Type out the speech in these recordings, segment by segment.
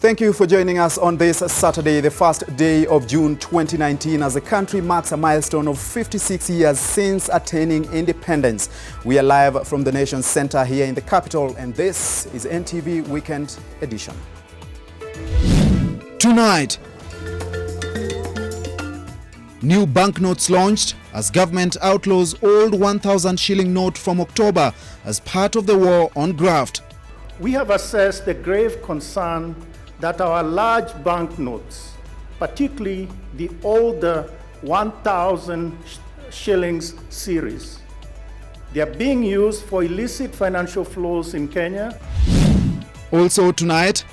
Thank you for joining us on this Saturday, the first day of June 2019, as the country marks a milestone of 56 years since attaining independence. We are live from the nation's center here in the capital, and this is NTV Weekend Edition. Tonight, new banknotes launched as government outlaws old 1,000 shilling note from October as part of the war on graft. We have assessed the grave concern that our large banknotes, particularly the older 1,000 shillings series, they are being used for illicit financial flows in Kenya. Also tonight,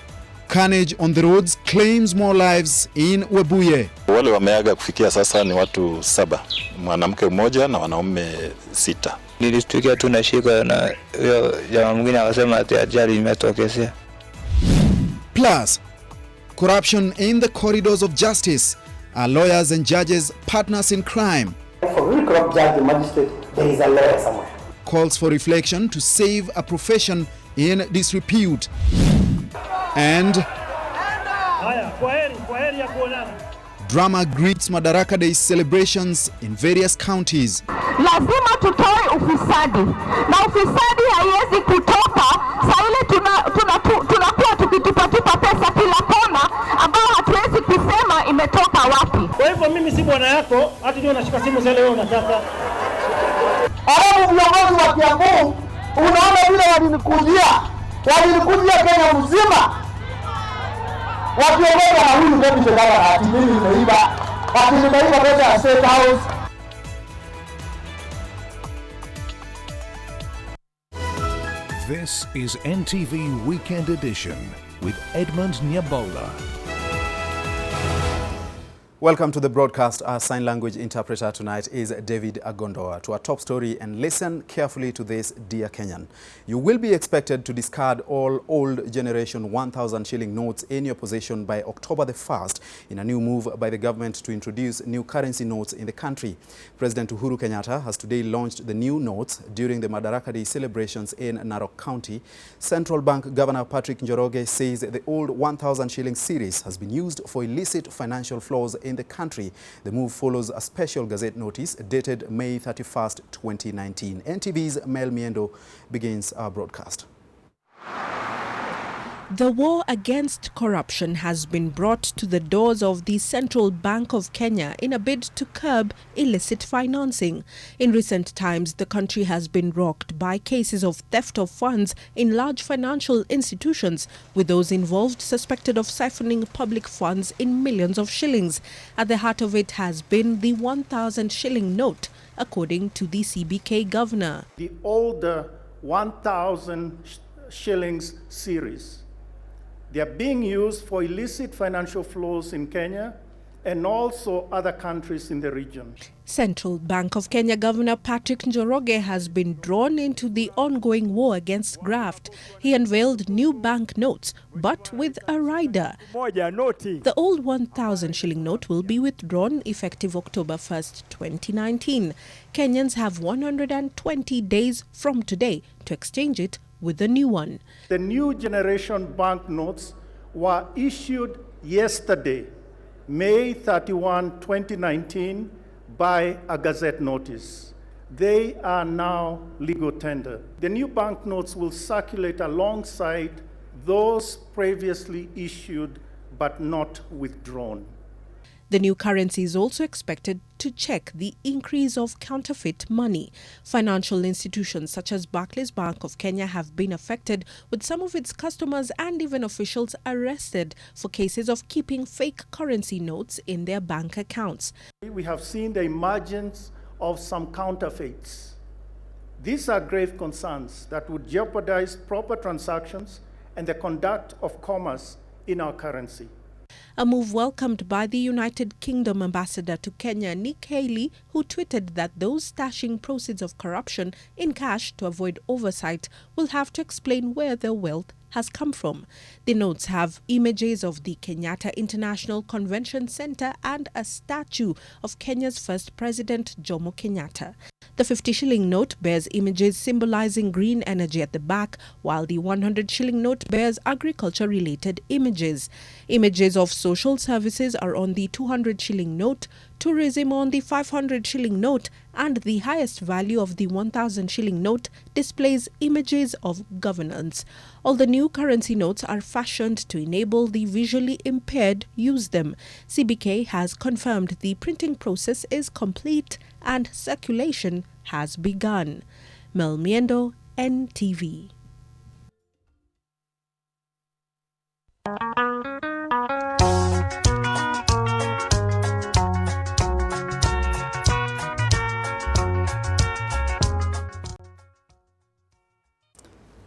carnage on the roads claims more lives in Webuye. Wale wameaga kufikia sasa ni watu 7, mwanamke mmoja na wanaume 6. Nilishtukia tunashika na jamaa mwingine akasema ati ajali imetokea. Plus, corruption in the corridors of justice. Are lawyers and judges partners in crime? For a really corrupt judge and magistrate, there is a lawyer somewhere. Calls for reflection to save a profession in disrepute. And drama greets Madaraka Day celebrations in various counties. Lazima tutoe ufisadi. Na ufisadi haiwezi kutoka saa ile tunakuwa tukitupa pesa kila kona ambao hatuwezi kusema imetoka wapi. Kwa hivyo mimi si bwana yako, hata ndio unashika simu zile wewe unataka. Hao viongozi wa Kiambu, unaona vile walinikujia Kenya mzima. Wakiongea na huyu ndio mtendana ati mimi nimeiba. Ati nimeiba pesa ya State House. This is NTV Weekend Edition with Edmond Nyabola. Welcome to the broadcast. Our sign language interpreter tonight is David Agondoa. To our top story, and listen carefully to this, dear Kenyan. You will be expected to discard all old generation 1,000 shilling notes in your possession by October the 1st in a new move by the government to introduce new currency notes in the country. President Uhuru Kenyatta has today launched the new notes during the Madaraka Day celebrations in Narok County. Central Bank Governor Patrick Njoroge says the old 1,000 shilling series has been used for illicit financial flows in the country. The move follows a special gazette notice dated May 31st, 2019. NTV's Mel Miendo begins our broadcast. The war against corruption has been brought to the doors of the Central Bank of Kenya in a bid to curb illicit financing. In recent times, the country has been rocked by cases of theft of funds in large financial institutions, with those involved suspected of siphoning public funds in millions of shillings. At the heart of it has been the 1,000 shilling note, according to the CBK governor. The older 1,000 shillings series, they are being used for illicit financial flows in Kenya and also other countries in the region. Central Bank of Kenya Governor Patrick Njoroge has been drawn into the ongoing war against graft. He unveiled new bank notes, but with a rider. The old 1,000 shilling note will be withdrawn effective October 1st, 2019. Kenyans have 120 days from today to exchange it with the new one. The new generation banknotes were issued yesterday, May 31, 2019, by a gazette notice. They are now legal tender. The new banknotes will circulate alongside those previously issued but not withdrawn. The new currency is also expected to check the increase of counterfeit money. Financial institutions such as Barclays Bank of Kenya have been affected, with some of its customers and even officials arrested for cases of keeping fake currency notes in their bank accounts. We have seen the emergence of some counterfeits. These are grave concerns that would jeopardize proper transactions and the conduct of commerce in our currency. A move welcomed by the United Kingdom ambassador to Kenya, Nick Haley, who tweeted that those stashing proceeds of corruption in cash to avoid oversight will have to explain where their wealth has come from. The notes have images of the Kenyatta International Convention Center and a statue of Kenya's first president, Jomo Kenyatta. The 50-shilling note bears images symbolizing green energy at the back, while the 100-shilling note bears agriculture-related images. Images of social services are on the 200-shilling note, tourism on the 500-shilling note, and the highest value of the 1,000-shilling note displays images of governance. All the new currency notes are fashioned to enable the visually impaired use them. CBK has confirmed the printing process is complete and circulation has begun. Mel Miendo, NTV.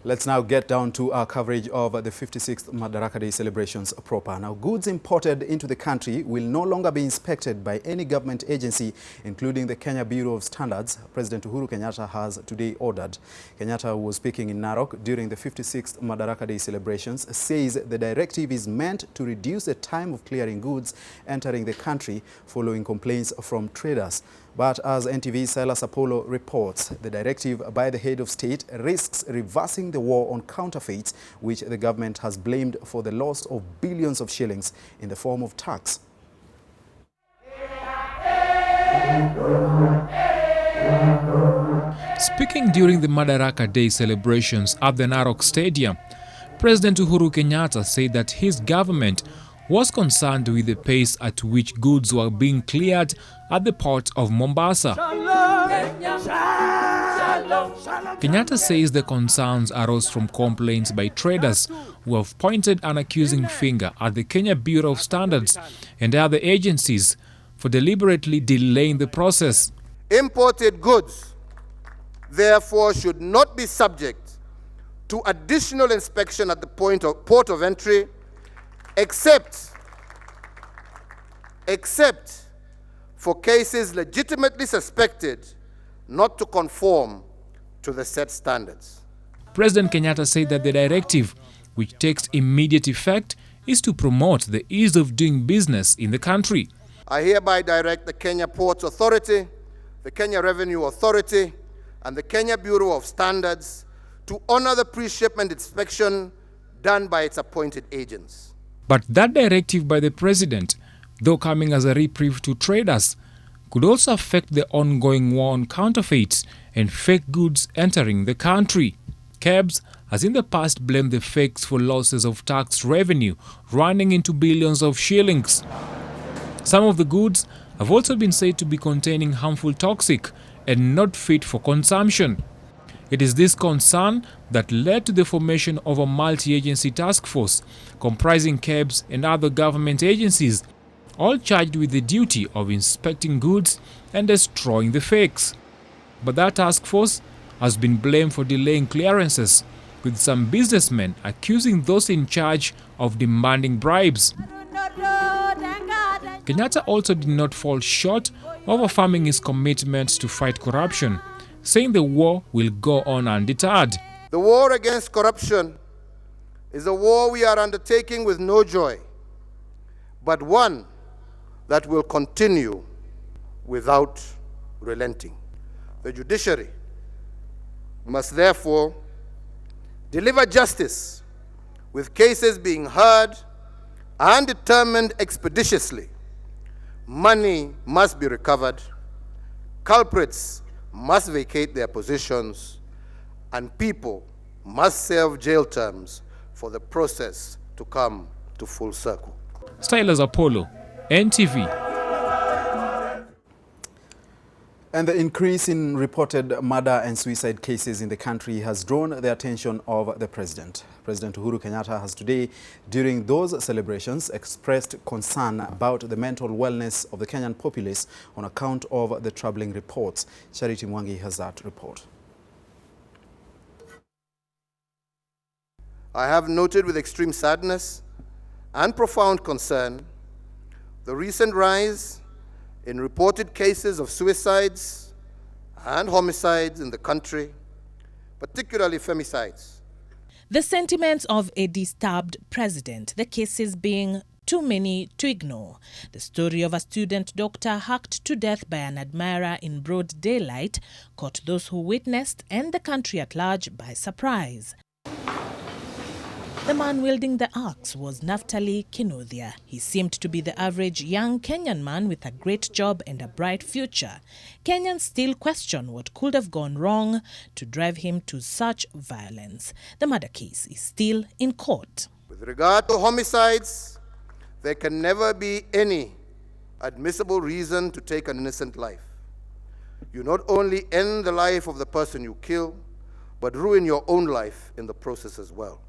Let's now get down to our coverage of the 56th Madaraka Day celebrations proper. Now, goods imported into the country will no longer be inspected by any government agency, including the Kenya Bureau of Standards. President Uhuru Kenyatta has today ordered. Kenyatta, who was speaking in Narok during the 56th Madaraka Day celebrations, says the directive is meant to reduce the time of clearing goods entering the country following complaints from traders. But as NTV's Silas Apollo reports, the directive by the head of state risks reversing the war on counterfeits, which the government has blamed for the loss of billions of shillings in the form of tax. Speaking during the Madaraka Day celebrations at the Narok Stadium, President Uhuru Kenyatta said that his government was concerned with the pace at which goods were being cleared at the port of Mombasa. Kenyatta says the concerns arose from complaints by traders who have pointed an accusing finger at the Kenya Bureau of Standards and other agencies for deliberately delaying the process. Imported goods, therefore, should not be subject to additional inspection at the port of entry, except for cases legitimately suspected not to conform to the set standards. President Kenyatta said that the directive, which takes immediate effect, is to promote the ease of doing business in the country. I hereby direct the Kenya Ports Authority, the Kenya Revenue Authority, and the Kenya Bureau of Standards to honor the pre-shipment inspection done by its appointed agents. But that directive by the president, though coming as a reprieve to traders, could also affect the ongoing war on counterfeits and fake goods entering the country. KEBS has in the past blamed the fakes for losses of tax revenue running into billions of shillings. Some of the goods have also been said to be containing harmful toxic and not fit for consumption. It is this concern that led to the formation of a multi-agency task force comprising KEBS and other government agencies, all charged with the duty of inspecting goods and destroying the fakes. But that task force has been blamed for delaying clearances, with some businessmen accusing those in charge of demanding bribes. Kenyatta also did not fall short of affirming his commitment to fight corruption, saying the war will go on undeterred. The war against corruption is a war we are undertaking with no joy, but one that will continue without relenting. The judiciary must therefore deliver justice, with cases being heard and determined expeditiously. Money must be recovered, culprits must vacate their positions, and people must serve jail terms for the process to come to full circle. Silas Apollo, NTV. And the increase in reported murder and suicide cases in the country has drawn the attention of the president. President Uhuru Kenyatta has today, during those celebrations, expressed concern about the mental wellness of the Kenyan populace on account of the troubling reports. Charity Mwangi has that report. I have noted with extreme sadness and profound concern the recent rise in reported cases of suicides and homicides in the country, particularly femicides. The sentiments of a disturbed president, the cases being too many to ignore. The story of a student doctor hacked to death by an admirer in broad daylight caught those who witnessed and the country at large by surprise. The man wielding the axe was Naftali Kinuthia. He seemed to be the average young Kenyan man with a great job and a bright future. Kenyans still question what could have gone wrong to drive him to such violence. The murder case is still in court. With regard to homicides, there can never be any admissible reason to take an innocent life. You not only end the life of the person you kill, but ruin your own life in the process as well.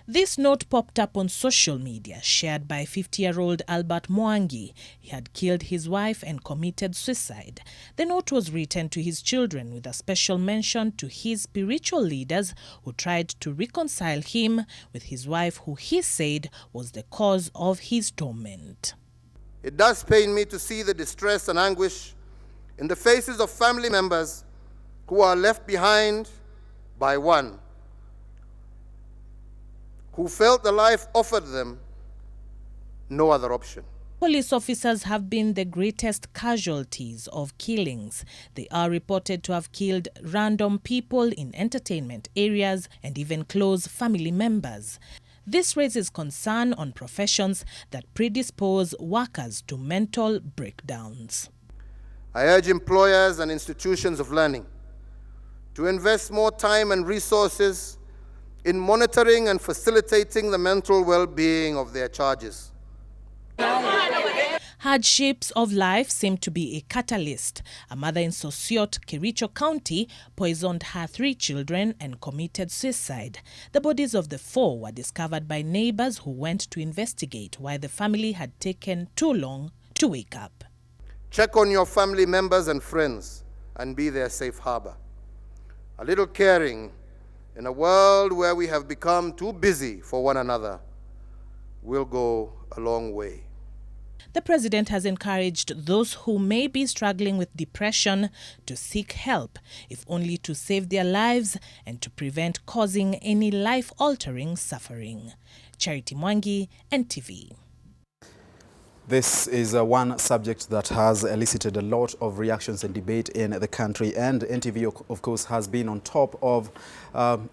This note popped up on social media, shared by 50-year-old Albert Mwangi. He had killed his wife and committed suicide. The note was written to his children with a special mention to his spiritual leaders who tried to reconcile him with his wife, who he said was the cause of his torment. It does pain me to see the distress and anguish in the faces of family members who are left behind by one who felt the life offered them no other option. Police officers have been the greatest casualties of killings. They are reported to have killed random people in entertainment areas and even close family members. This raises concern on professions that predispose workers to mental breakdowns. I urge employers and institutions of learning to invest more time and resources in monitoring and facilitating the mental well-being of their charges. Hardships of life seem to be a catalyst. A mother in Sosiot, Kericho County, poisoned her 3 children and committed suicide. The bodies of the 4 were discovered by neighbors who went to investigate why the family had taken too long to wake up. Check on your family members and friends and be their safe harbor. A little caring in a world where we have become too busy for one another will go a long way. The president has encouraged those who may be struggling with depression to seek help, if only to save their lives and to prevent causing any life-altering suffering. Charity Mwangi, NTV. This is one subject that has elicited a lot of reactions and debate in the country, and NTV, of course, has been on top of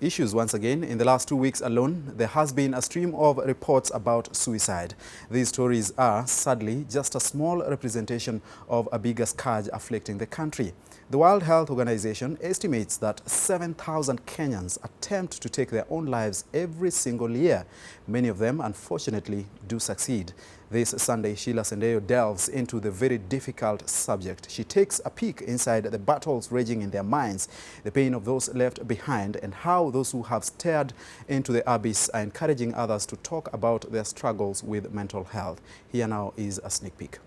issues once again. In the last 2 weeks alone, there has been a stream of reports about suicide. These stories are, sadly, just a small representation of a bigger scourge afflicting the country. The World Health Organization estimates that 7,000 Kenyans attempt to take their own lives every single year. Many of them, unfortunately, do succeed. This Sunday, Sheila Sendeyo delves into the very difficult subject. She takes a peek inside the battles raging in their minds, the pain of those left behind, and how those who have stared into the abyss are encouraging others to talk about their struggles with mental health. Here now is a sneak peek.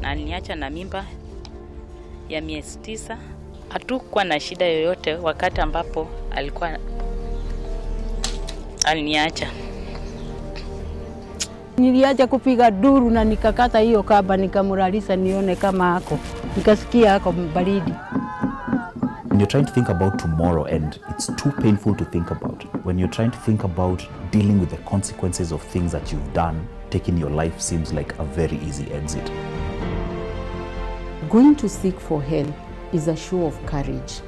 Aliniacha na mimba ya miezi 9. Hatukuwa na shida yoyote wakati ambapo aliniacha. Niliacha kupiga duru na nikakata hiyo kamba nikamuralisha nione kama ako. Nikasikia ako baridi. When you're trying to think about tomorrow and it's too painful to think about, when you're trying to think about dealing with the consequences of things that you've done, taking your life seems like a very easy exit. Going to seek for help is a show of courage.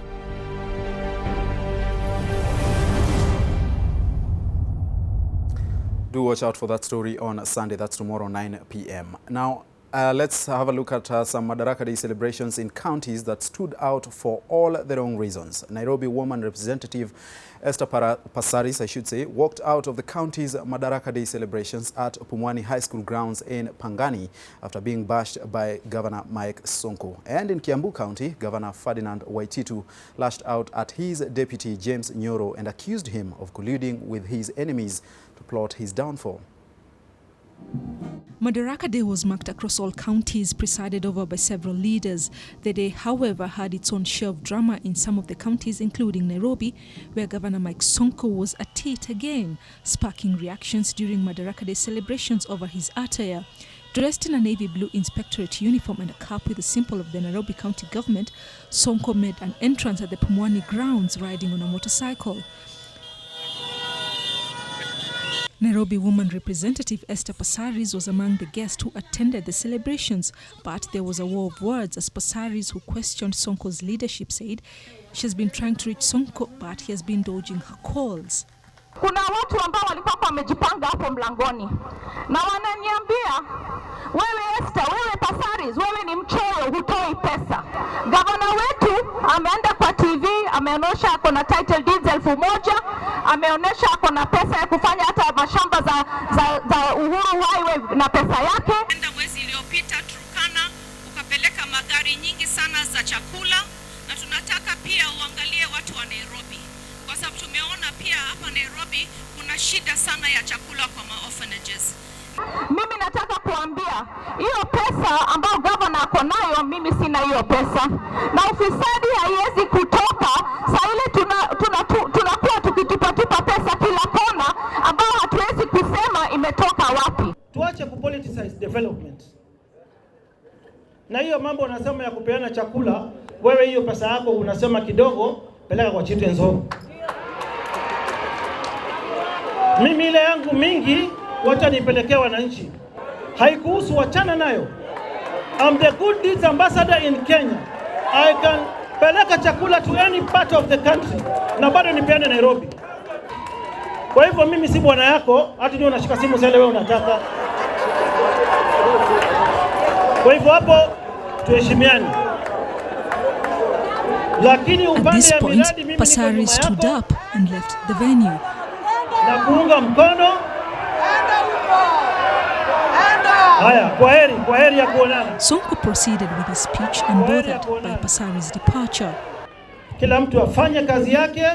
Do watch out for that story on Sunday. That's tomorrow, 9 p.m. Now, let's have a look at some Madaraka Day celebrations in counties that stood out for all the wrong reasons. Nairobi woman representative Esther Passaris, walked out of the county's Madaraka Day celebrations at Pumwani High School grounds in Pangani after being bashed by Governor Mike Sonko. And in Kiambu County, Governor Ferdinand Waititu lashed out at his deputy James Nyoro and accused him of colluding with his enemies to plot his downfall. Madaraka Day was marked across all counties, presided over by several leaders. The day, however, had its own share of drama in some of the counties, including Nairobi, where Governor Mike Sonko was at it again, sparking reactions during Madaraka Day celebrations over his attire. Dressed in a navy blue inspectorate uniform and a cap with the symbol of the Nairobi County government, Sonko made an entrance at the Pumwani grounds riding on a motorcycle. Nairobi woman representative Esther Passaris was among the guests who attended the celebrations, but there was a war of words as Passaris, who questioned Sonko's leadership, said she has been trying to reach Sonko but he has been dodging her calls. Kuna watu ambao walikuwa wamejipanga hapo mlangoni na wananiambia, wewe Esther, wewe Passaris, wewe ni mchoyo, hutoi pesa. Gavana wetu ameenda kwa TV, ameonyesha ako na title deeds 1,000, ameonyesha ako na pesa ya kufanya hata mashamba za Uhuru Highway na pesa yake. Mwezi iliyopita Turkana ukapeleka magari nyingi sana za chakula, na tunataka pia uangalie watu wa Nairobi, kwa sababu tumeona pia hapa Nairobi kuna shida sana ya chakula kwa orphanages. Mimi nataka kuambia hiyo pesa ambayo governor ako nayo, mimi sina hiyo pesa, na ufisadi haiwezi kutoka saa ile tunakuwa tukitupa pesa kila kona ambao hatuwezi kusema imetoka wapi. Tuache kupoliticize development. Na hiyo mambo unasema ya kupeana chakula, wewe hiyo pesa yako unasema kidogo, peleka kwa children's home. Mimi ile yangu mingi wacha nipelekea wananchi. Haikuhusu, wachana nayo. I'm the good deeds ambassador in Kenya. I can peleka chakula to any part of the country na bado nipeane Nairobi. Kwa hivyo mimi si bwana yako, hata ndio unashika simu sasa wewe unataka. Kwa hivyo hapo tuheshimiane. Lakini upande ya miradi mimi Passaris stood up and left the venue. Na kuunga mkono. Haya, kwa heri ya kuonana. Sonko proceeded with his speech unbothered by Passaris' departure. Kila mtu afanye kazi yake.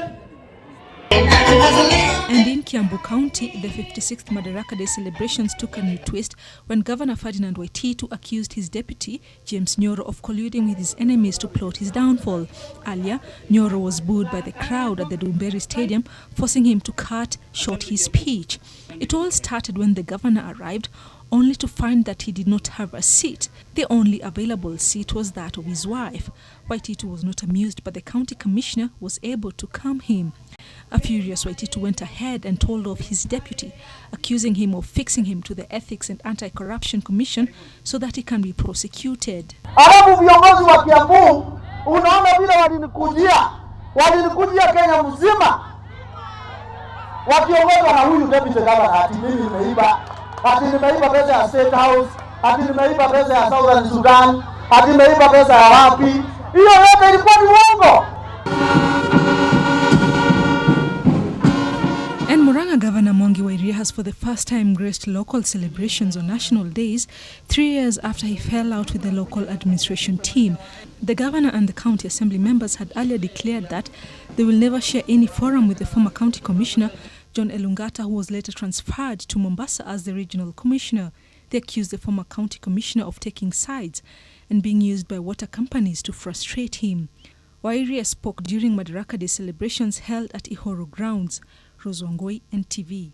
And in Kiambu County, the 56th Madaraka Day celebrations took a new twist when Governor Ferdinand Waititu accused his deputy, James Nyoro, of colluding with his enemies to plot his downfall. Earlier, Nyoro was booed by the crowd at the Dumberi Stadium, forcing him to cut short his speech. It all started when the governor arrived, only to find that he did not have a seat. The only available seat was that of his wife. Waititu was not amused, but the county commissioner was able to calm him. A furious Waititu went ahead and told off his deputy, accusing him of fixing him to the Ethics and Anti-Corruption Commission so that he can be prosecuted. Alafu viongozi wa Kiambu, unaona vile walinikujia Kenya mzima, wakiongozwa na huyu deputy governor, ati mimi nimeiba, ati nimeiba pesa ya State House, ati nimeiba pesa ya Southern Sudan, ati nimeiba pesa ya wapi. Hiyo yote ilikuwa ni uongo. And Murang'a Governor Mwangi Wa Iria has for the first time graced local celebrations on national days 3 years after he fell out with the local administration team. The governor and the county assembly members had earlier declared that they will never share any forum with the former county commissioner, John Elungata, who was later transferred to Mombasa as the regional commissioner. They accused the former county commissioner of taking sides and being used by water companies to frustrate him. Wa Iria spoke during Madaraka Day celebrations held at Ihoro grounds. Rozongoi, NTV.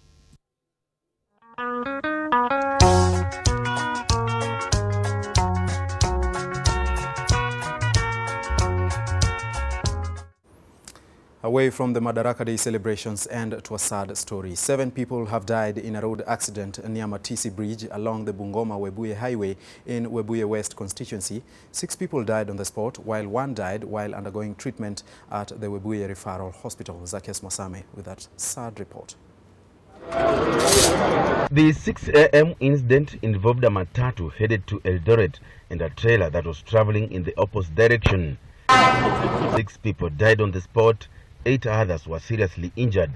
Away from the Madaraka Day celebrations and to a sad story. 7 people have died in a road accident near Matisi Bridge along the Bungoma-Webuye Highway in Webuye West constituency. 6 people died on the spot, while 1 died while undergoing treatment at the Webuye Referral Hospital. Zacchaeus Masame with that sad report. The 6 a.m. incident involved a matatu headed to Eldoret and a trailer that was traveling in the opposite direction. 6 people died on the spot. 8 others were seriously injured.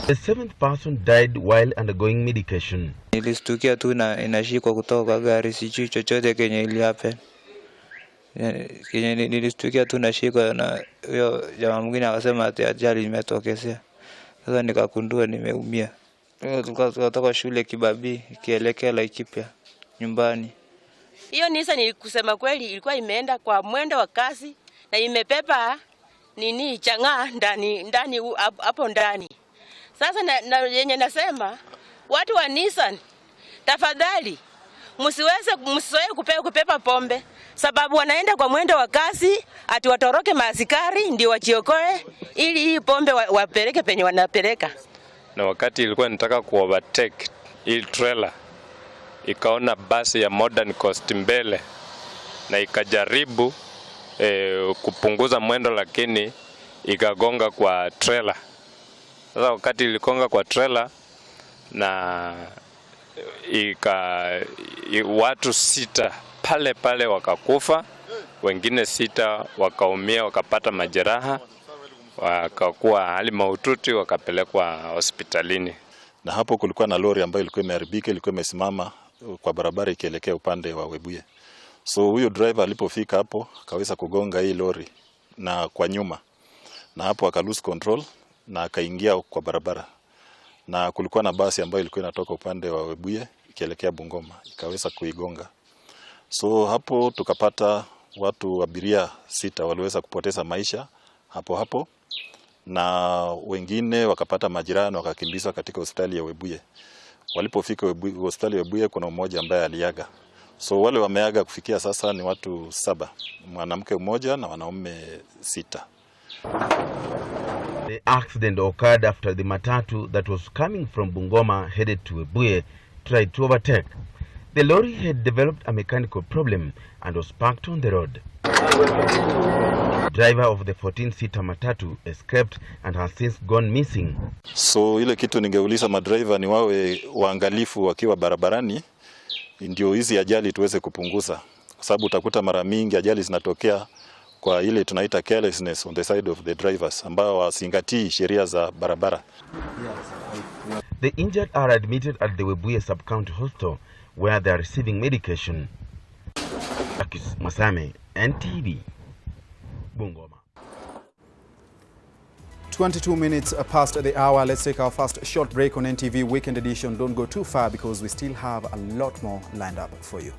The 7th person died while undergoing medication. Nilistukia tu na inashikwa kutoka gari, sijui chochote kenye ili happen. Nilistukia tu nashikwa na huyo jamaa mwingine akasema ati ajali imetokea. Sasa nikakundua nimeumia. Tulikuwa shule Kibabii kielekea Laikipia nyumbani. Hiyo Nissan nilikusema kweli ilikuwa imeenda kwa mwendo wa kasi na imepepa nini chang'aa ndani hapo ndani. Sasa na yenye nasema watu wa Nissan, tafadhali msizoe kupepa pombe, sababu wanaenda kwa mwendo wa kasi, ati watoroke maaskari ndio wachiokoe ili hii pombe wapeleke penye wanapeleka. Na wakati ilikuwa nataka kuovertake hii trailer, ikaona basi ya Modern Coast mbele na ikajaribu kupunguza mwendo, lakini ikagonga kwa trailer. Sasa wakati iligonga kwa trailer na watu 6 pale wakakufa, wengine 6 wakaumia, wakapata majeraha, wakakuwa hali mahututi, wakapelekwa hospitalini. Na hapo kulikuwa na lori ambayo ilikuwa imeharibika, ilikuwa imesimama kwa barabara ikielekea upande wa Webuye. So huyo driver alipofika hapo akaweza kugonga hii lori na kwa nyuma, na hapo aka lose control na akaingia kwa barabara, na kulikuwa na basi ambayo ilikuwa inatoka upande wa Webuye ikielekea Bungoma, ikaweza kuigonga. So hapo tukapata watu abiria 6 waliweza kupoteza maisha hapo, na wengine wakapata majeraha na wakakimbizwa katika hospitali ya Webuye. Walipofika hospitali ya Webuye kuna mmoja ambaye aliaga. So wale wameaga kufikia sasa ni watu 7, mwanamke mmoja na wanaume 6. The accident occurred after the matatu that was coming from Bungoma headed to Webuye tried to overtake. The lorry had developed a mechanical problem and was parked on the road. The driver of the 14-seater matatu escaped and has since gone missing. So ile kitu ningeuliza madriver ni wawe waangalifu wakiwa barabarani, ndio hizi ajali tuweze kupunguza, kwa sababu utakuta mara mingi ajali zinatokea kwa ile tunaita carelessness on the side of the drivers ambao wasingatii sheria za barabara. The injured are admitted at the Webuye Sub-County Hospital where they are receiving medication. Akis Masame, NTV, Bungoma. 22 minutes past the hour. Let's take our first short break on NTV Weekend Edition. Don't go too far because we still have a lot more lined up for you.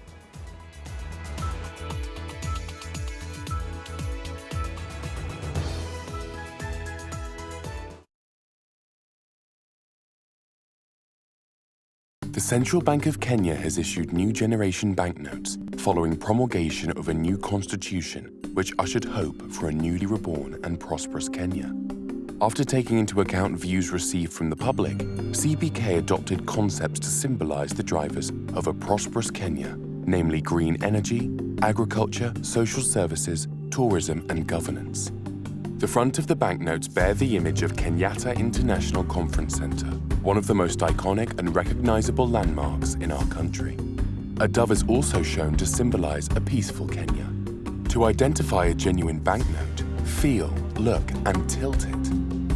The Central Bank of Kenya has issued new generation banknotes following promulgation of a new constitution which ushered hope for a newly reborn and prosperous Kenya. After taking into account views received from the public, CBK adopted concepts to symbolize the drivers of a prosperous Kenya, namely green energy, agriculture, social services, tourism and governance. The front of the banknotes bear the image of Kenyatta International Conference Center, one of the most iconic and recognizable landmarks in our country. A dove is also shown to symbolize a peaceful Kenya. To identify a genuine banknote, feel, look, and tilt it.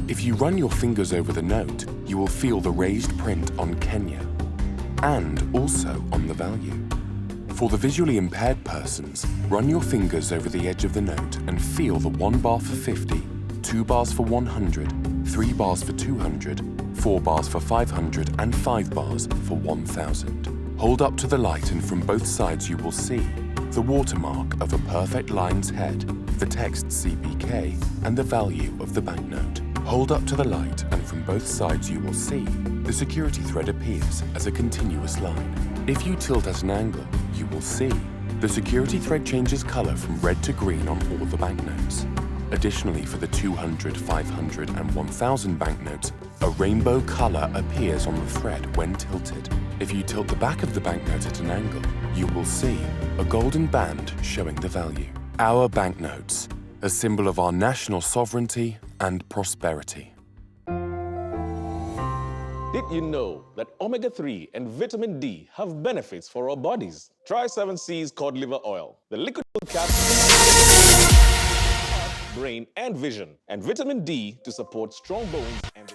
If you run your fingers over the note, you will feel the raised print on Kenya and also on the value. For the visually impaired persons, run your fingers over the edge of the note and feel the 1 bar for 50, 2 bars for 100, 3 bars for 200, 4 bars for 500 and 5 bars for 1000. Hold up to the light and from both sides you will see the watermark of a perfect lion's head, the text CBK and the value of the banknote. Hold up to the light and from both sides you will see the security thread appears as a continuous line. If you tilt at an angle, you will see the security thread changes color from red to green on all the banknotes. Additionally, for the 200, 500 and 1000 banknotes, a rainbow color appears on the thread when tilted. If you tilt the back of the banknote at an angle, you will see a golden band showing the value. Our banknotes, a symbol of our national sovereignty and prosperity. Did you know that omega-3 and vitamin D have benefits for our bodies? Try 7C's cod liver oil, the liquid capsule, brain and vision, and vitamin D to support strong bones and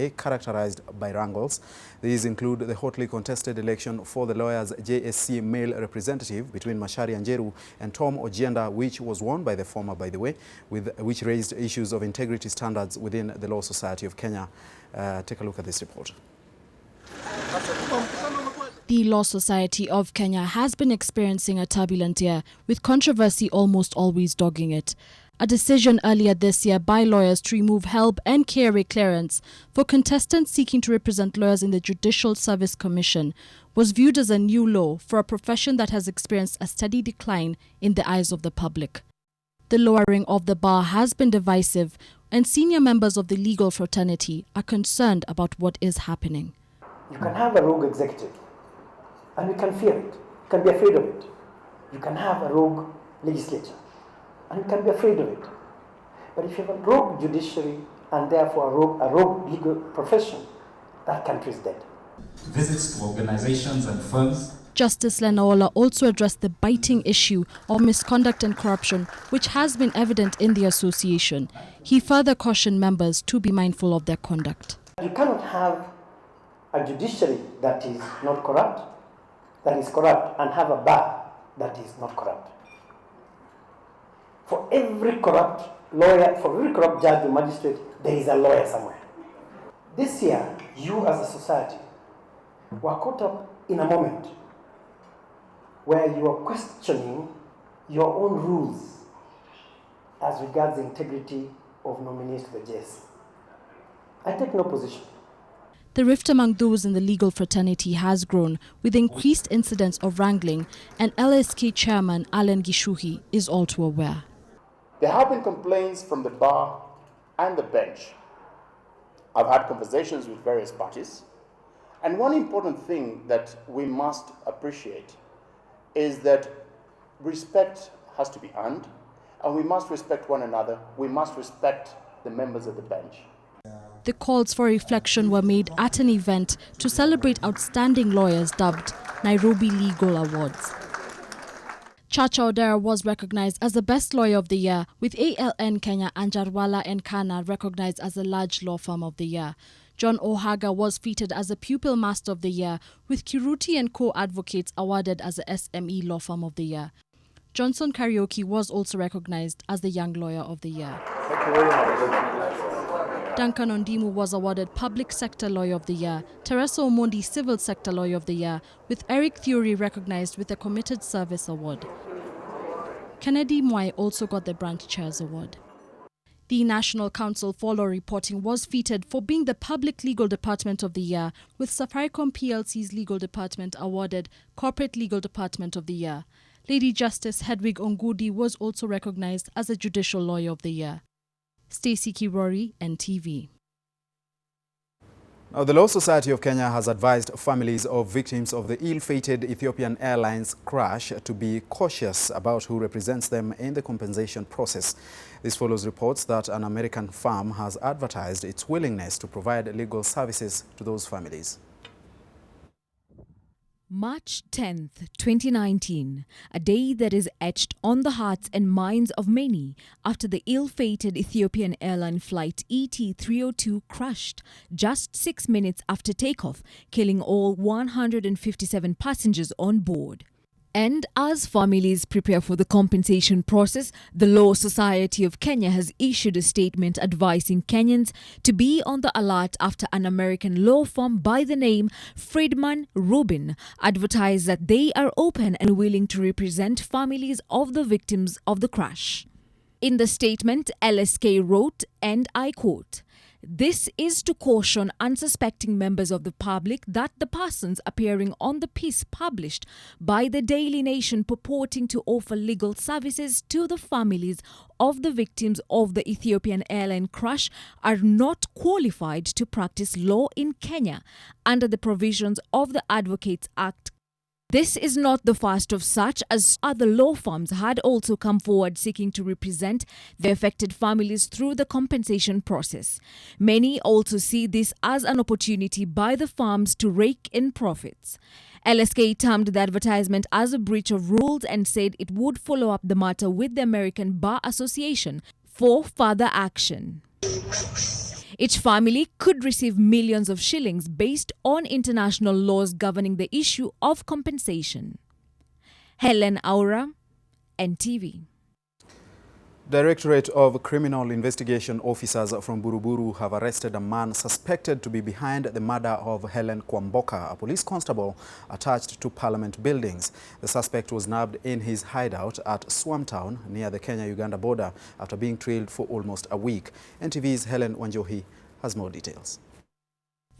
yesterday, characterized by wrangles. These include the hotly contested election for the lawyers' JSC male representative between Macharia Njeru and Tom Ojienda, which was won by the former, by the way, which raised issues of integrity standards within the Law Society of Kenya. Take a look at this report. The Law Society of Kenya has been experiencing a turbulent year, with controversy almost always dogging it. A decision earlier this year by lawyers to remove help and KRA clearance for contestants seeking to represent lawyers in the Judicial Service Commission was viewed as a new low for a profession that has experienced a steady decline in the eyes of the public. The lowering of the bar has been divisive, and senior members of the legal fraternity are concerned about what is happening. You can have a rogue executive, and we can fear it. You can be afraid of it. You can have a rogue legislature, and you can be afraid of it. But if you have a rogue judiciary and therefore a rogue legal profession, that country is dead. Visits to organizations and firms. Justice Nyabola also addressed the biting issue of misconduct and corruption, which has been evident in the association. He further cautioned members to be mindful of their conduct. You cannot have a judiciary that is not corrupt, that is corrupt, and have a bar that is not corrupt. For every corrupt lawyer, for every corrupt judge or magistrate, there is a lawyer somewhere. This year, you as a society were caught up in a moment where you are questioning your own rules as regards the integrity of nominees to the JSC. I take no position. The rift among those in the legal fraternity has grown, with increased incidents of wrangling, and LSK chairman Alan Gishuhi is all too aware. There have been complaints from the bar and the bench. I've had conversations with various parties, and one important thing that we must appreciate is that respect has to be earned, and we must respect one another. We must respect the members of the bench. The calls for reflection were made at an event to celebrate outstanding lawyers dubbed Nairobi Legal Awards. Chacha Odera was recognized as the Best Lawyer of the Year, with ALN Kenya and Jarwala and Kana recognized as the Large Law Firm of the Year. John Ohaga was featured as the Pupil Master of the Year, with Kiruti and Co-Advocates awarded as the SME Law Firm of the Year. Johnson Karaoke was also recognized as the Young Lawyer of the Year. Duncan Ondimu was awarded Public Sector Lawyer of the Year, Teresa Omondi Civil Sector Lawyer of the Year, with Eric Theory recognized with the Committed Service Award. Kennedy Mwai also got the Branch Chairs Award. The National Council for Law Reporting was featured for being the Public Legal Department of the Year, with Safaricom PLC's Legal Department awarded Corporate Legal Department of the Year. Lady Justice Hedwig Ongudi was also recognized as a Judicial Lawyer of the Year. Stacey Kirori, NTV. Now, the Law Society of Kenya has advised families of victims of the ill-fated Ethiopian Airlines crash to be cautious about who represents them in the compensation process. This follows reports that an American firm has advertised its willingness to provide legal services to those families. March 10th, 2019, a day that is etched on the hearts and minds of many after the ill-fated Ethiopian airline flight ET302 crashed just 6 minutes after takeoff, killing all 157 passengers on board. And as families prepare for the compensation process, the Law Society of Kenya has issued a statement advising Kenyans to be on the alert after an American law firm by the name Friedman Rubin advertised that they are open and willing to represent families of the victims of the crash. In the statement, LSK wrote, and I quote, "This is to caution unsuspecting members of the public that the persons appearing on the piece published by the Daily Nation purporting to offer legal services to the families of the victims of the Ethiopian airline crash are not qualified to practice law in Kenya under the provisions of the Advocates Act. This is not the first of such, as other law firms had also come forward seeking to represent the affected families through the compensation process. Many also see this as an opportunity by the firms to rake in profits. LSK termed the advertisement as a breach of rules and said it would follow up the matter with the American Bar Association for further action. Each family could receive millions of shillings based on international laws governing the issue of compensation. Helen Aura, NTV. Directorate of Criminal Investigation officers from Buruburu have arrested a man suspected to be behind the murder of Helen Kwamboka, a police constable attached to Parliament buildings. The suspect was nabbed in his hideout at Swamtown near the Kenya-Uganda border after being trailed for almost a week. NTV's Helen Wanjohi has more details.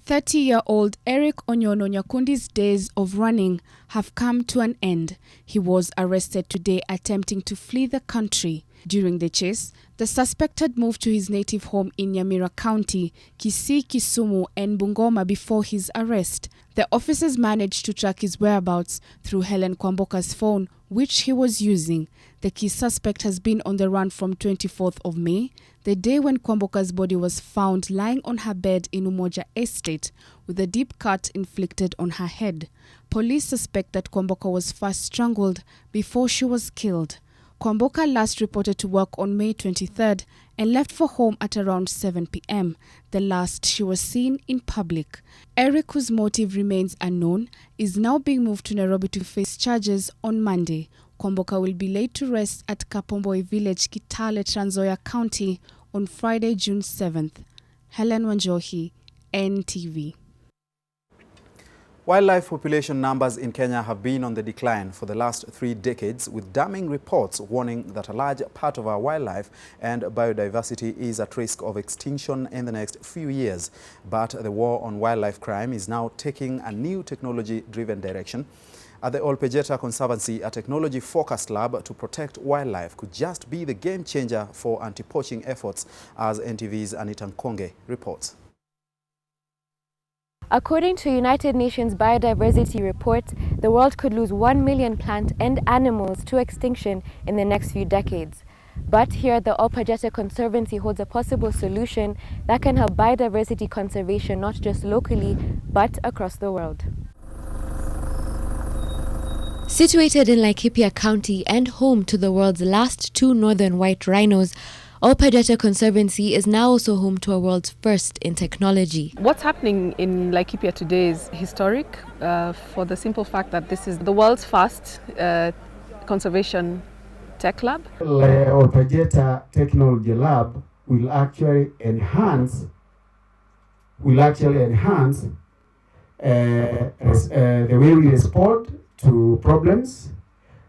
30-year-old Eric Onyono Nyakundi's days of running have come to an end. He was arrested today attempting to flee the country. During the chase, the suspect had moved to his native home in Nyamira County, Kisii, Kisumu and Bungoma before his arrest. The officers managed to track his whereabouts through Helen Kwamboka's phone, which he was using. The key suspect has been on the run from 24th of May, the day when Kwamboka's body was found lying on her bed in Umoja Estate with a deep cut inflicted on her head. Police suspect that Kwamboka was first strangled before she was killed. Kwamboka last reported to work on May 23rd and left for home at around 7 p.m., the last she was seen in public. Eric, whose motive remains unknown, is now being moved to Nairobi to face charges on Monday. Kwamboka will be laid to rest at Kapomboi Village, Kitale, Trans Nzoia County on Friday, June 7th. Helen Wanjohi, NTV. Wildlife population numbers in Kenya have been on the decline for the last 3 decades, with damning reports warning that a large part of our wildlife and biodiversity is at risk of extinction in the next few years. But the war on wildlife crime is now taking a new technology-driven direction. At the Olpejeta Conservancy, a technology-focused lab to protect wildlife could just be the game changer for anti-poaching efforts, as NTV's Anita Nkonge reports. According to United Nations Biodiversity Report, the world could lose 1 million plant and animals to extinction in the next few decades. But here the Olpejeta Conservancy holds a possible solution that can help biodiversity conservation not just locally, but across the world. Situated in Laikipia County and home to the world's last 2 northern white rhinos, Olpejeta Conservancy is now also home to a world's first in technology. What's happening in Laikipia today is historic for the simple fact that this is the world's first conservation tech lab. The Olpejeta Technology Lab will actually enhance the way we respond to problems.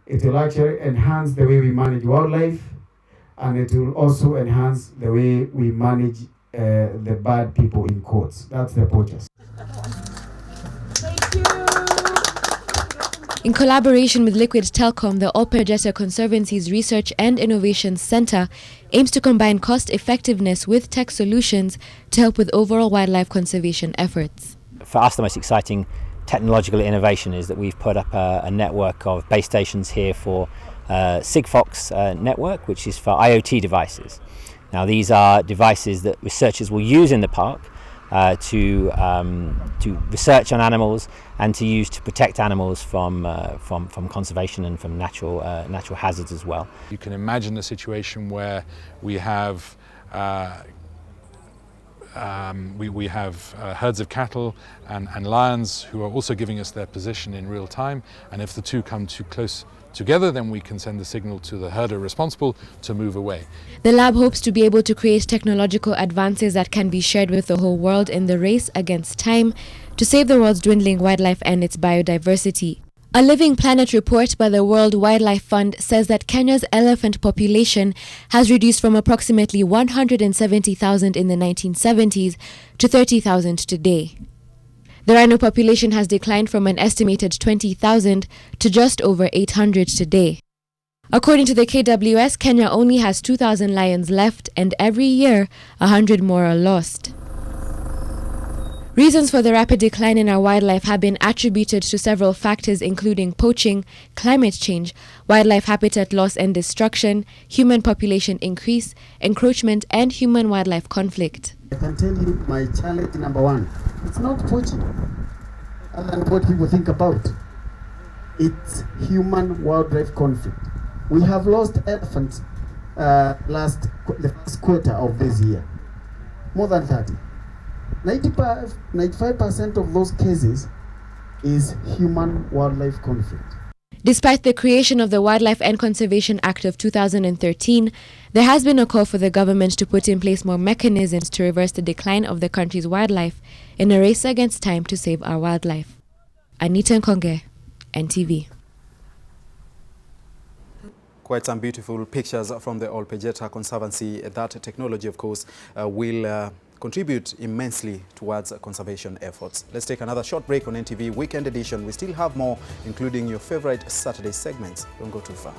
It will actually enhance the way we manage wildlife, and it will also enhance the way we manage the bad people in courts. That's the purpose. In collaboration with Liquid Telecom, the Olpejeta Conservancy's Research and Innovation Center aims to combine cost-effectiveness with tech solutions to help with overall wildlife conservation efforts. For us, the most exciting technological innovation is that we've put up a network of base stations here for Sigfox network, which is for IoT devices. Now, these are devices that researchers will use in the park to research on animals and to use to protect animals from conservation and from natural hazards as well. You can imagine a situation where we have herds of cattle and lions who are also giving us their position in real time, and if the two come too close together, then we can send the signal to the herder responsible to move away. The lab hopes to be able to create technological advances that can be shared with the whole world in the race against time to save the world's dwindling wildlife and its biodiversity. A Living Planet report by the World Wildlife Fund says that Kenya's elephant population has reduced from approximately 170,000 in the 1970s to 30,000 today. The rhino population has declined from an estimated 20,000 to just over 800 today. According to the KWS, Kenya only has 2,000 lions left, and every year 100 more are lost. Reasons for the rapid decline in our wildlife have been attributed to several factors, including poaching, climate change, wildlife habitat loss and destruction, human population increase, encroachment, and human-wildlife conflict. I can tell you my challenge number one, it's not poaching, and what people think about. It's human-wildlife conflict. We have lost elephants the first quarter of this year. more than 30. 95% of those cases is human-wildlife conflict. Despite the creation of the Wildlife and Conservation Act of 2013, there has been a call for the government to put in place more mechanisms to reverse the decline of the country's wildlife in a race against time to save our wildlife. Anita Nkonge, NTV. Quite some beautiful pictures from the Olpejeta Conservancy. That technology, of course, will contribute immensely towards conservation efforts. Let's take another short break on NTV Weekend Edition. We still have more, including your favorite Saturday segments. Don't go too far.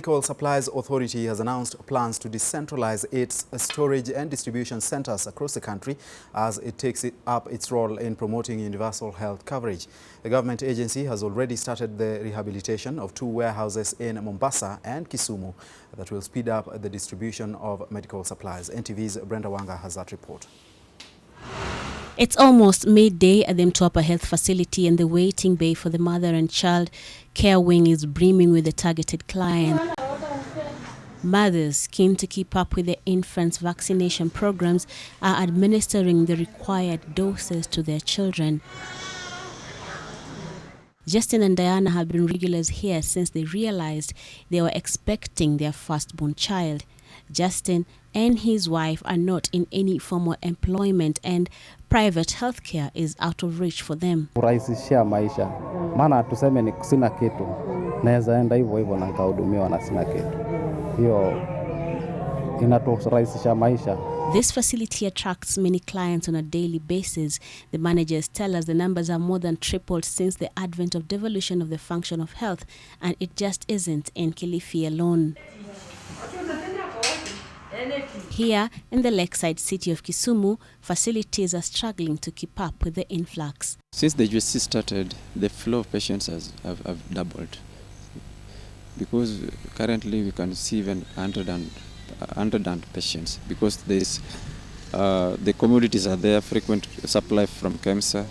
Medical Supplies Authority has announced plans to decentralize its storage and distribution centers across the country as it takes up its role in promoting universal health coverage. The government agency has already started the rehabilitation of 2 warehouses in Mombasa and Kisumu that will speed up the distribution of medical supplies. NTV's Brenda Wanga has that report. It's almost midday at the Mtwapa Health Facility, and the waiting bay for the mother and child care wing is brimming with the targeted client. Mothers keen to keep up with the infants' vaccination programs are administering the required doses to their children. Justin and Diana have been regulars here since they realized they were expecting their firstborn child. Justin and his wife are not in any formal employment, and private healthcare is out of reach for them. Kurahisishia maisha. Maana tuseme ni sina kitu. Naweza enda hivyo hivyo na nikahudumiwa na sina kitu. Hiyo inaturahisisha maisha. This facility attracts many clients on a daily basis. The managers tell us the numbers are more than tripled since the advent of devolution of the function of health, and it just isn't in Kilifi alone. Here in the lakeside city of Kisumu, facilities are struggling to keep up with the influx. Since the USC started, the flow of patients have doubled. Because currently we can see even 100 patients, because there's, the commodities are there, frequent supply from KEMSA.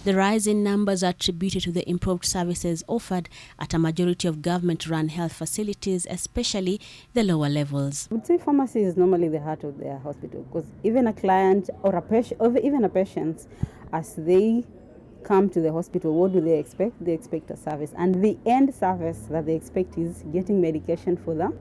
The rise in numbers are attributed to the improved services offered at a majority of government-run health facilities, especially the lower levels. I would say pharmacy is normally the heart of their hospital, because even a client or a patient, or even a patient, as they come to the hospital, what do they expect? They expect a service, and the end service that they expect is getting medication for them,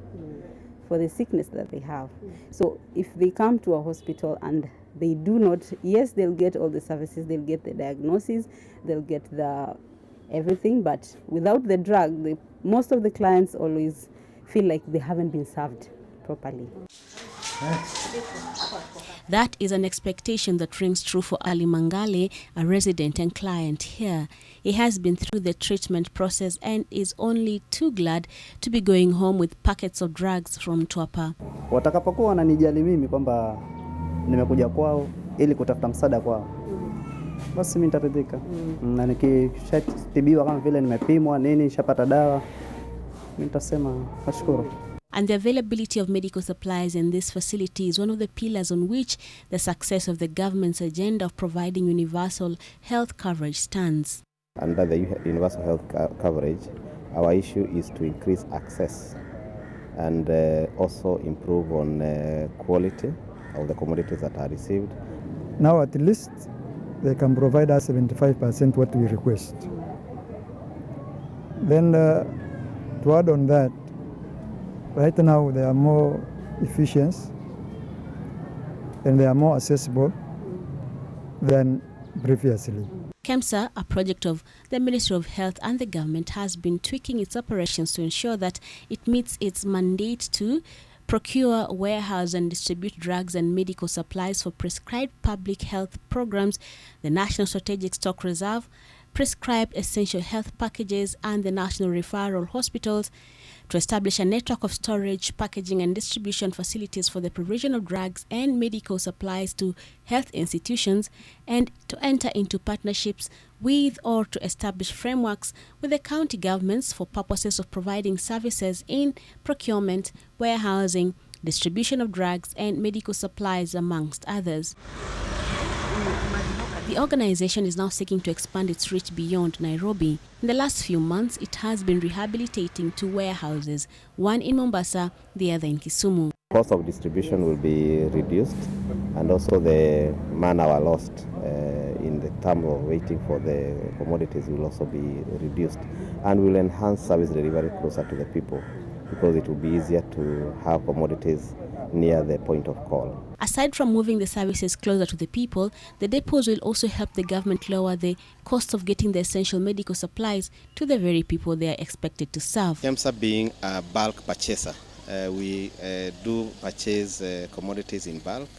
for the sickness that they have. So if they come to a hospital and they do not, yes, they'll get all the services, they'll get the diagnosis, they'll get the everything, but without the drug, most of the clients always feel like they haven't been served properly. That is an expectation that rings true for Ali Mangale, a resident and client here. He has been through the treatment process and is only too glad to be going home with packets of drugs from Mtwapa. Watakapokuwa wananijali mimi kwamba nimekuja kwao ili kutafuta msaada kwao, basi mimi nitaridhika. Na nikishatibiwa kama vile nimepimwa nini, nishapata dawa, mimi nitasema nashukuru. And the availability of medical supplies in this facility is one of the pillars on which the success of the government's agenda of providing universal health coverage stands. Under the universal health coverage, our issue is to increase access and also improve on quality of the commodities that are received. Now at least they can provide us 75% what we request. Then to add on that, right now they are more efficient and they are more accessible than previously. KEMSA, a project of the Ministry of Health and the government, has been tweaking its operations to ensure that it meets its mandate to procure, warehouse and distribute drugs and medical supplies for prescribed public health programs, the National Strategic Stock Reserve, prescribed essential health packages and the national referral hospitals, to establish a network of storage, packaging and distribution facilities for the provision of drugs and medical supplies to health institutions, and to enter into partnerships with or to establish frameworks with the county governments for purposes of providing services in procurement, warehousing, distribution of drugs and medical supplies, amongst others. The organization is now seeking to expand its reach beyond Nairobi. In the last few months, it has been rehabilitating 2 warehouses, one in Mombasa, the other in Kisumu. Cost of distribution will be reduced, and also the man-hour lost in the term of waiting for the commodities will also be reduced, and will enhance service delivery closer to the people, because it will be easier to have commodities near the point of call. Aside from moving the services closer to the people, the depots will also help the government lower the cost of getting the essential medical supplies to the very people they are expected to serve. KEMSA being a bulk purchaser, we do purchase commodities in bulk,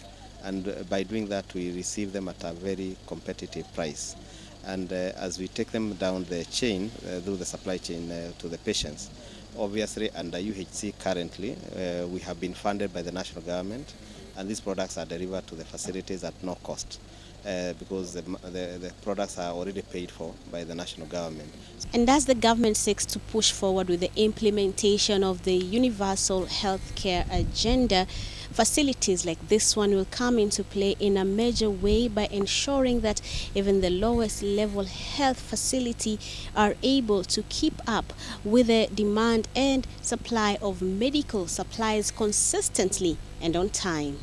and by doing that we receive them at a very competitive price. And as we take them down the chain, through the supply chain to the patients, obviously under UHC currently, we have been funded by the national government, and these products are delivered to the facilities at no cost. Because the products are already paid for by the national government. And as the government seeks to push forward with the implementation of the universal healthcare agenda, facilities like this one will come into play in a major way by ensuring that even the lowest level health facility are able to keep up with the demand and supply of medical supplies consistently and on time.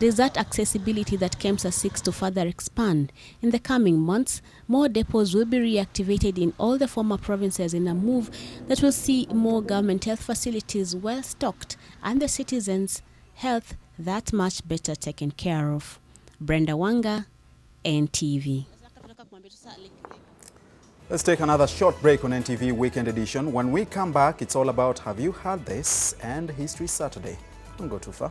There's that accessibility that KEMSA seeks to further expand. In the coming months, more depots will be reactivated in all the former provinces in a move that will see more government health facilities well stocked and the citizens' health that much better taken care of. Brenda Wanga, NTV. Let's take another short break on NTV Weekend Edition. When we come back, it's all about Have You Heard This? And History Saturday. Don't go too far.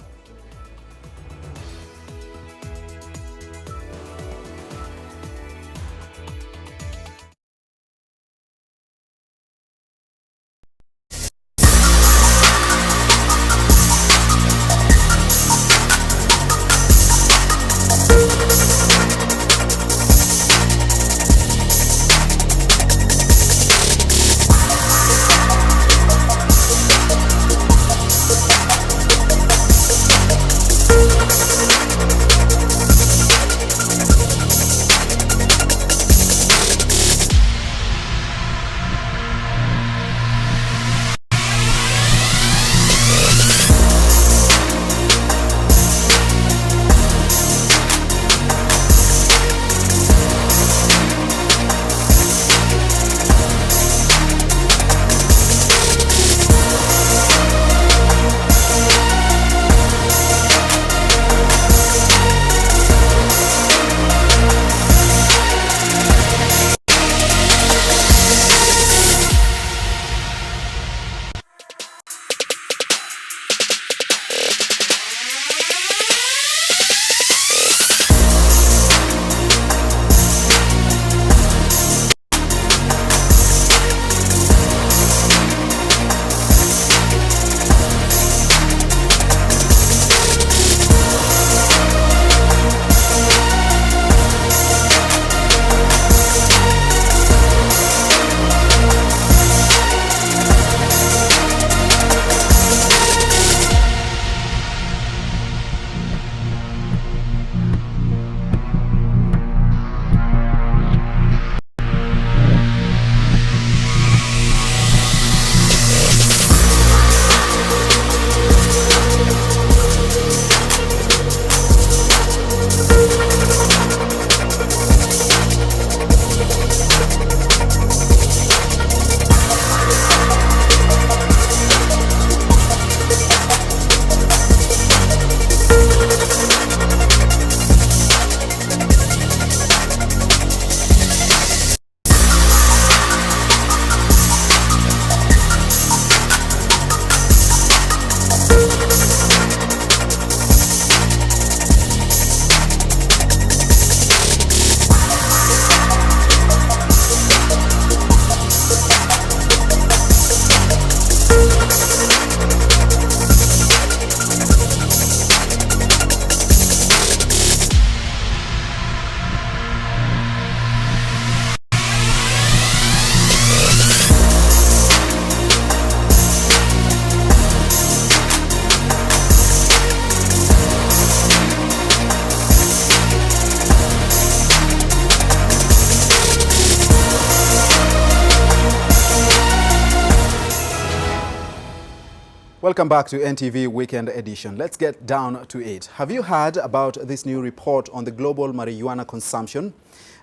Welcome back to NTV Weekend Edition. Let's get down to it. Have you heard about this new report on the global marijuana consumption?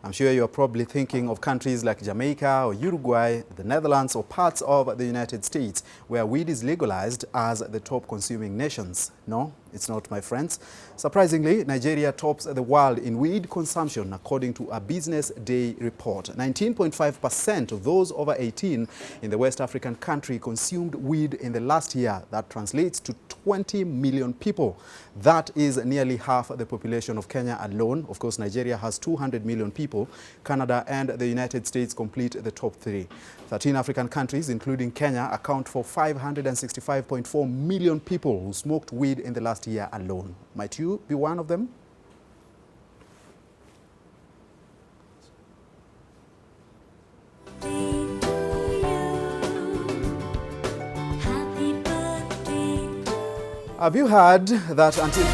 I'm sure you're probably thinking of countries like Jamaica or Uruguay, the Netherlands, or parts of the United States, where weed is legalized as the top consuming nations. No, It's not, my friends. Surprisingly, Nigeria tops the world in weed consumption, according to a Business Day report. 19.5% of those over 18 in the West African country consumed weed in the last year. That translates to 20 million people. That is nearly half the population of Kenya alone. Of course, Nigeria has 200 million people. Canada and the United States complete the top three. 13 African countries, including Kenya, account for 565.4 million people who smoked weed in the last year alone. Might you be one of them? Have you heard that until...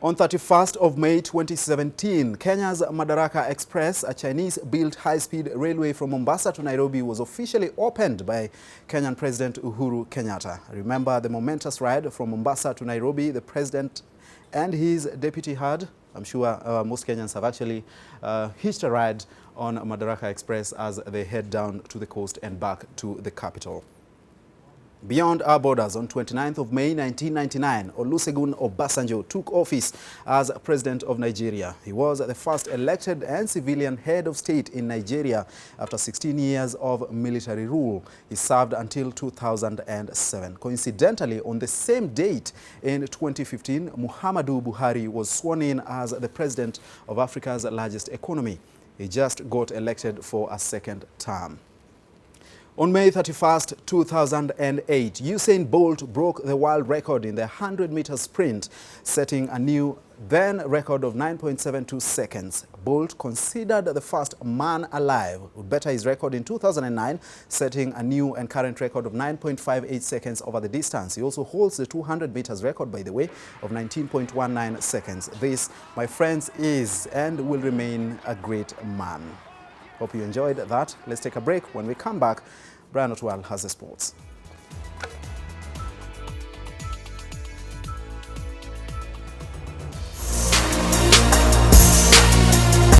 On 31st of May 2017, Kenya's Madaraka Express, a Chinese-built high-speed railway from Mombasa to Nairobi, was officially opened by Kenyan President Uhuru Kenyatta. Remember the momentous ride from Mombasa to Nairobi the President and his deputy had? I'm sure most Kenyans have actually hitched a ride on Madaraka Express as they head down to the coast and back to the capital. Beyond our borders, on 29th of May 1999, Olusegun Obasanjo took office as President of Nigeria. He was the first elected and civilian head of state in Nigeria after 16 years of military rule. He served until 2007. Coincidentally, on the same date in 2015, Muhammadu Buhari was sworn in as the President of Africa's largest economy. He just got elected for a second term. On May 31st, 2008, Usain Bolt broke the world record in the 100-meter sprint, setting a new then record of 9.72 seconds. Bolt, considered the first man alive, would better his record in 2009, setting a new and current record of 9.58 seconds over the distance. He also holds the 200 meters record, by the way, of 19.19 seconds. This, my friends, is and will remain a great man. Hope you enjoyed that. Let's take a break. When we come back, Brian Otwal has the sports.